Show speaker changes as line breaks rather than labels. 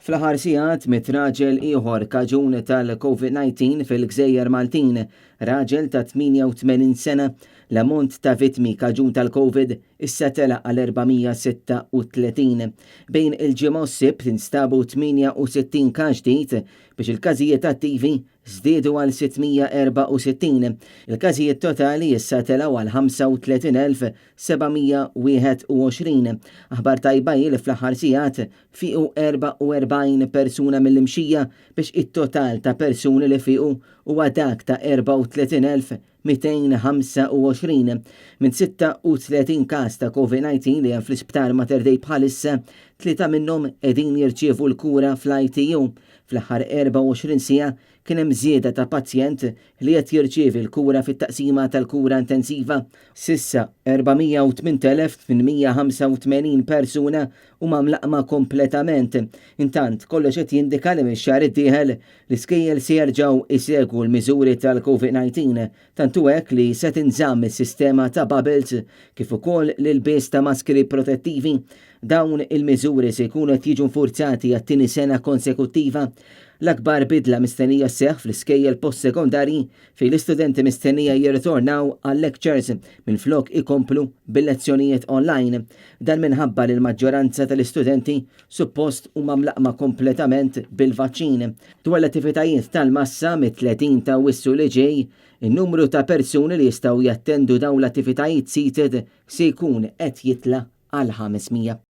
Fl-aħħar sigħat mit raġel ieħor kaġun tal-COVID-19 fil-Gżejjer Maltin, raġel ta' 88 sena, l-ammont ta' vittmi kaġun tal-COVID issa tela għal 436. Bejn il-ġimgħa u s-sibt instabu 68 każ ġdid biex il-każijiet attivi żdiedu għal 664. Il-każijiet totali issa telaw għal 35,721. Aħbar tajba li fl-aħħar sigħat fiqu 44 persuna mill-imxija biex it-total ta' persuni li fiqu huwa dak ta' 34,225. Minn 36 każ ta' COVID-19 li hemm fl-isptar Mater Dei bħalissa, 3 minnhom qegħdin jirċievu l-kura fl-ITU. Fl-aħħar 24 siegħa kien hemm żieda ta' pazjent li qed jirċievi l-kura fit-taqsima tal-kura intensiva. Sissa 408,885 persuna huma mlaqma kompletament. Intant kollox qed jindika li mix-xahar id-dieħel l-iskejjel se jerġgħu isegwu l-miżuri tal-COVID-19 tantu hekk li se tinżamm is-sistema ta' bubbles kif ukoll l-ilbies ta' maskri protettivi. Dawn il-miżuri se jkunu qed jiġu nfurzati għat-tieni sena konsekuttiva. L-akbar bidla mistennija sseħħ fl-iskejjel post-sekondari fejn l-istudenti mistennija jirritornaw għal lectures minflok ikomplu bil-lezzjonijiet online. Dan minħabba li l-maġġoranza tal-istudenti suppost huma mlaqma kompletament bil-vaċċin. Dwar l-attivitajiet tal-massa mit-30 ta' Wissu li ġej, in-numru ta' persuni li jistgħu jattendu dawn l-attivitajiet seated se jkun qed jitla' għal 500.